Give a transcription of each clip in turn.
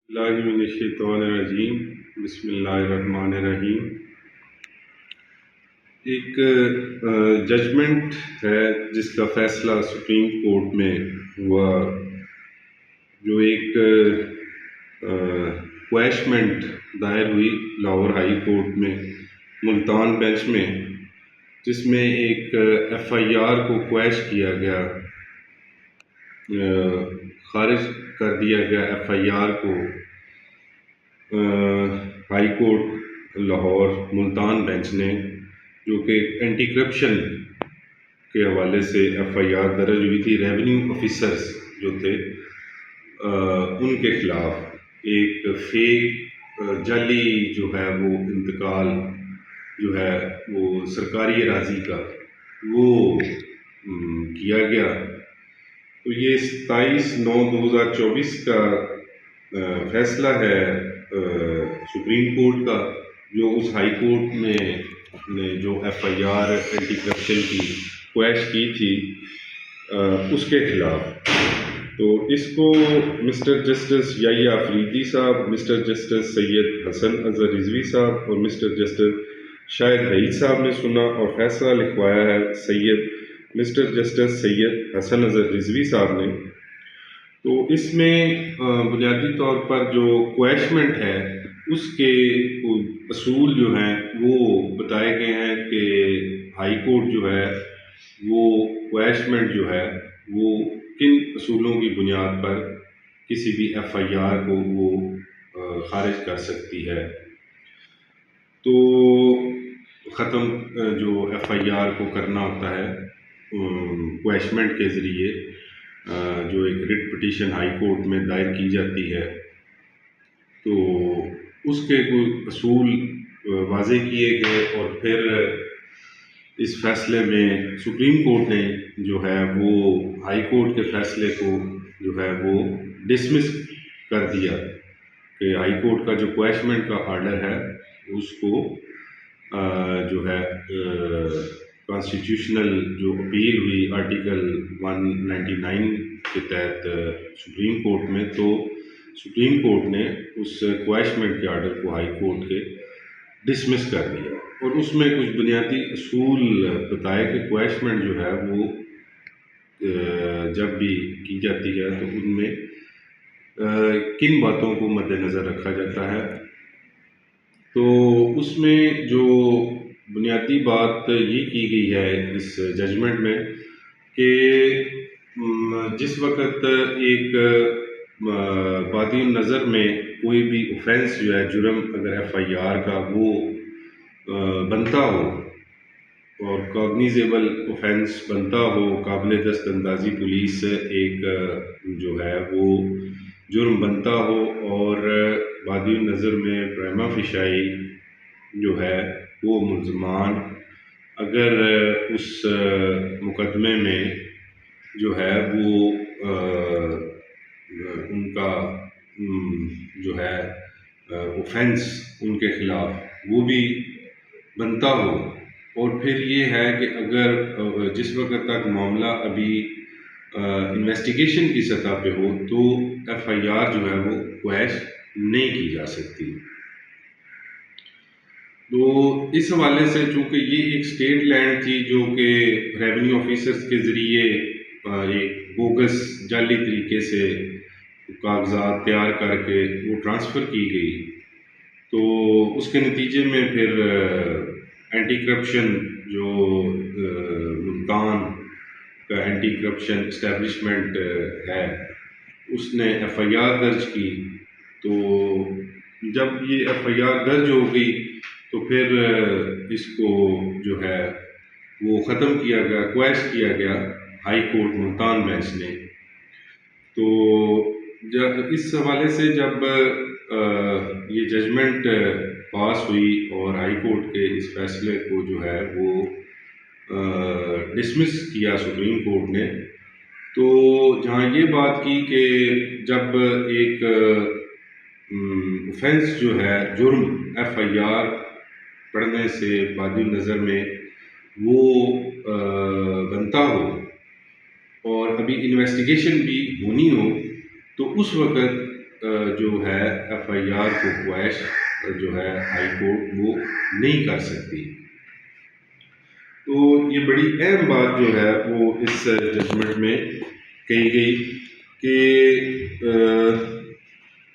बिस्मिल्लाहिर्रहमानिर्रहीम। बिस्मिल्लाहिर्रहमानिर्रहीम। एक जजमेंट है जिसका फ़ैसला सुप्रीम कोर्ट में हुआ, जो एक क्वैशमेंट दायर हुई लाहौर हाई कोर्ट में मुल्तान बेंच में, जिसमें एक एफआईआर को क्वैश किया गया, खारिज कर दिया गया एफआईआर को। High court Lahore Multan bench ने, जो कि एंटी करप्शन के हवाले से एफआईआर दर्ज हुई थी, रेवेन्यू ऑफिसर्स जो थे उनके खिलाफ एक फेक जाली जो है वो इंतकाल जो है वो सरकारी अराजी का वो किया गया। तो ये 27/9/2024 का फैसला है सुप्रीम कोर्ट का, जो उस हाई कोर्ट ने जो एफआईआर एंटी करप्शन की क्वैश की थी उसके खिलाफ। तो इसको मिस्टर जस्टिस याहिया अफरीदी साहब, मिस्टर जस्टिस सैयद हसन अजहर रिजवी साहब और मिस्टर जस्टिस शाहिद हईद साहब ने सुना और फैसला लिखवाया है मिस्टर जस्टिस सैयद हसन अजहर रिजवी साहब ने। तो इसमें बुनियादी तौर पर जो क्वैशमेंट है उसके असूल जो हैं वो बताए गए हैं कि हाई कोर्ट जो है वो क्वैशमेंट जो है वो किन असूलों की बुनियाद पर किसी भी एफआईआर को वो खारिज कर सकती है। तो ख़त्म जो एफआईआर को करना होता है क्वैशमेंट के ज़रिए, जो एक रिट पिटीशन हाई कोर्ट में दायर की जाती है, तो उसके कोई असूल वाज़े किए गए और फिर इस फैसले में सुप्रीम कोर्ट ने जो है वो हाई कोर्ट के फैसले को जो है वो डिसमिस कर दिया कि हाई कोर्ट का जो क्वैशमेंट का आर्डर है उसको जो है कॉन्स्टिट्यूशनल जो अपील हुई आर्टिकल 199 के तहत सुप्रीम कोर्ट में, तो सुप्रीम कोर्ट ने उस क्वैशमेंट के आर्डर को हाई कोर्ट के डिसमिस कर दिया और उसमें कुछ बुनियादी असूल बताए कि क्वैशमेंट जो है वो जब भी की जाती है तो उनमें किन बातों को मद्देनज़र रखा जाता है। तो उसमें जो बुनियादी बात ये की गई है इस जजमेंट में कि जिस वक़्त एक बादी नज़र में कोई भी ऑफेंस जो है जुर्म अगर एफआईआर का वो बनता हो और कॉग्निजेबल ऑफेंस बनता हो, काबिल दस्तंदाजी पुलिस एक जो है वो जुर्म बनता हो और बादी नज़र में प्रिमा फेशियाई जो है वो मुल्ज़मान अगर उस मुकदमे में जो है वो उनका जो है ऑफेंस उनके ख़िलाफ़ वो भी बनता हो, और फिर ये है कि अगर जिस वक्त तक मामला अभी इन्वेस्टिगेशन की सतह पे हो तो एफआईआर जो है वो क्वैश नहीं की जा सकती। तो इस हवाले से चूँकि ये एक स्टेट लैंड थी जो कि रेवेन्यू ऑफिसर्स के ज़रिए एक बोगस जाली तरीके से कागजात तैयार करके वो ट्रांसफ़र की गई, तो उसके नतीजे में फिर एंटी करप्शन जो मुल्तान का एंटी करप्शन इस्टेब्लिशमेंट है उसने एफआईआर दर्ज की। तो जब ये एफआईआर दर्ज हो गई तो फिर इसको जो है वो ख़त्म किया गया, क्वैश किया गया हाई कोर्ट मुल्तान बेंच ने। तो जब इस हवाले से जब ये जजमेंट पास हुई और हाई कोर्ट के इस फैसले को जो है वो डिसमिस किया सुप्रीम कोर्ट ने, तो जहाँ ये बात की कि जब एक ऑफेंस जो है जुर्म एफआईआर पढ़ने से बादी नज़र में वो बनता हो और अभी इन्वेस्टिगेशन भी होनी हो, तो उस वक़्त जो है एफआईआर को क्वैश जो है हाई कोर्ट वो नहीं कर सकती। तो ये बड़ी अहम बात जो है वो इस जजमेंट में कही गई कि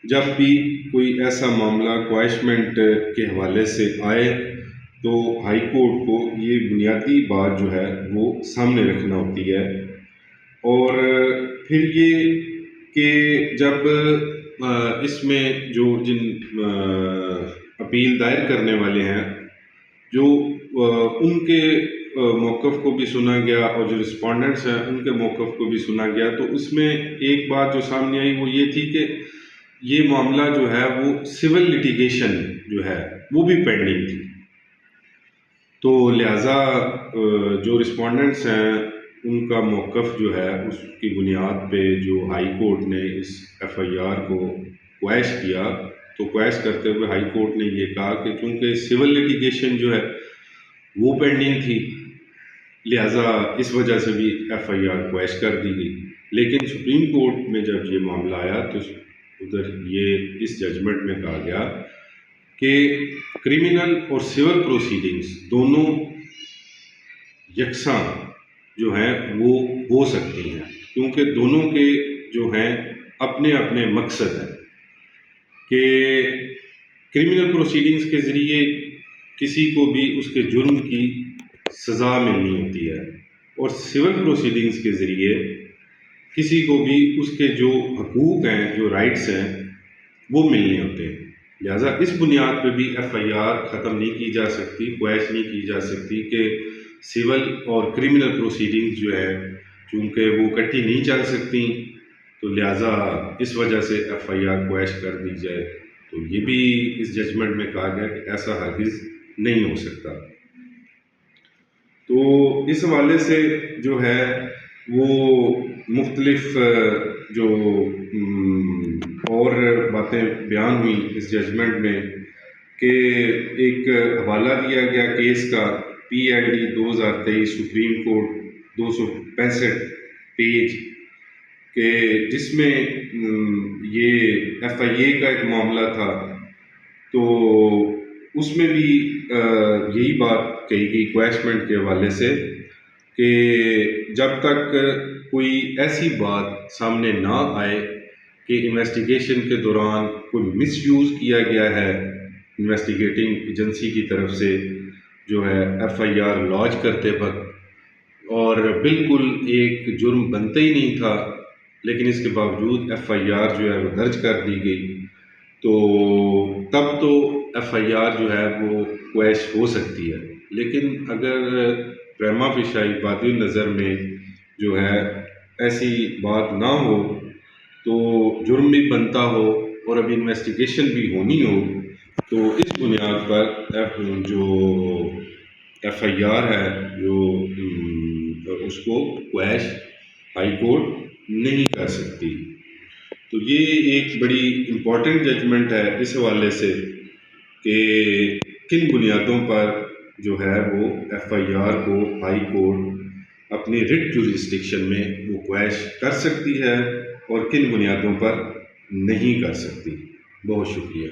जब भी कोई ऐसा मामला क्वैशमेंट के हवाले से आए तो हाई कोर्ट को ये बुनियादी बात जो है वो सामने रखना होती है। और फिर ये कि जब इसमें जो अपील दायर करने वाले हैं जो उनके मौक़िफ़ को भी सुना गया और जो रिस्पोंडेंट्स हैं उनके मौक़िफ़ को भी सुना गया, तो उसमें एक बात जो सामने आई वो ये थी कि ये मामला जो है वो सिविल लिटिगेशन जो है वो भी पेंडिंग थी। तो लिहाजा जो रिस्पोंडेंट्स हैं उनका मौक़िफ़ जो है उसकी बुनियाद पे जो हाई कोर्ट ने इस एफआईआर को क्वैश किया, तो क्वैश करते हुए हाई कोर्ट ने ये कहा कि चूँकि सिविल लिटिगेशन जो है वो पेंडिंग थी, लिहाजा इस वजह से भी एफआईआर क्वैश कर दी गई। लेकिन सुप्रीम कोर्ट में जब ये मामला आया तो उधर ये इस जजमेंट में कहा गया कि क्रिमिनल और सिविल प्रोसीडिंग्स दोनों यकसां जो हैं वो हो सकती हैं, क्योंकि दोनों के जो हैं अपने अपने मकसद हैं कि क्रिमिनल प्रोसीडिंग्स के ज़रिए किसी को भी उसके जुर्म की सज़ा मिलनी होती है और सिविल प्रोसीडिंग्स के ज़रिए किसी को भी उसके जो हकूक़ हैं, जो राइट्स हैं, वो मिलने होते हैं। लिहाजा इस बुनियाद पे भी एफआईआर ख़त्म नहीं की जा सकती, क्वैश नहीं की जा सकती कि सिविल और क्रिमिनल प्रोसीडिंग्स जो है चूँकि वो इकट्ठी नहीं चल सकती, तो लिहाजा इस वजह से एफआईआर क्वैश कर दी जाए। तो ये भी इस जजमेंट में कहा गया कि ऐसा हरगिज़ नहीं हो सकता। तो इस हवाले से जो है वो मुख्तलिफ जो और बातें बयान हुई इस जजमेंट में कि एक हवाला दिया गया केस का PID 2023 सुप्रीम कोर्ट 265 पेज के जिसमें ये FIA का एक मामला था, तो उसमें भी यही बात कही गई क्वैशमेंट के हवाले से कि जब तक कोई ऐसी बात सामने ना आए कि इन्वेस्टिगेशन के दौरान कोई मिसयूज़ किया गया है इन्वेस्टिगेटिंग एजेंसी की तरफ से जो है FIR लॉन्च करते वक्त और बिल्कुल एक जुर्म बनता ही नहीं था, लेकिन इसके बावजूद FIR जो है वो दर्ज कर दी गई, तो तब तो FIR जो है वो क्वैश हो सकती है। लेकिन अगर प्रेमा फ़िशाई बादिल नज़र में जो है ऐसी बात ना हो, तो जुर्म भी बनता हो और अभी इन्वेस्टिगेशन भी होनी हो, तो इस बुनियाद पर जो FIR है जो उसको क्वैश हाई कोर्ट नहीं कर सकती। तो ये एक बड़ी इम्पॉर्टेंट जजमेंट है इस हवाले से कि किन बुनियादों पर जो है वो FIR को हाई कोर्ट अपनी रिट जुरिस्डिक्शन में वो क्वैश कर सकती है और किन बुनियादों पर नहीं कर सकती। बहुत शुक्रिया।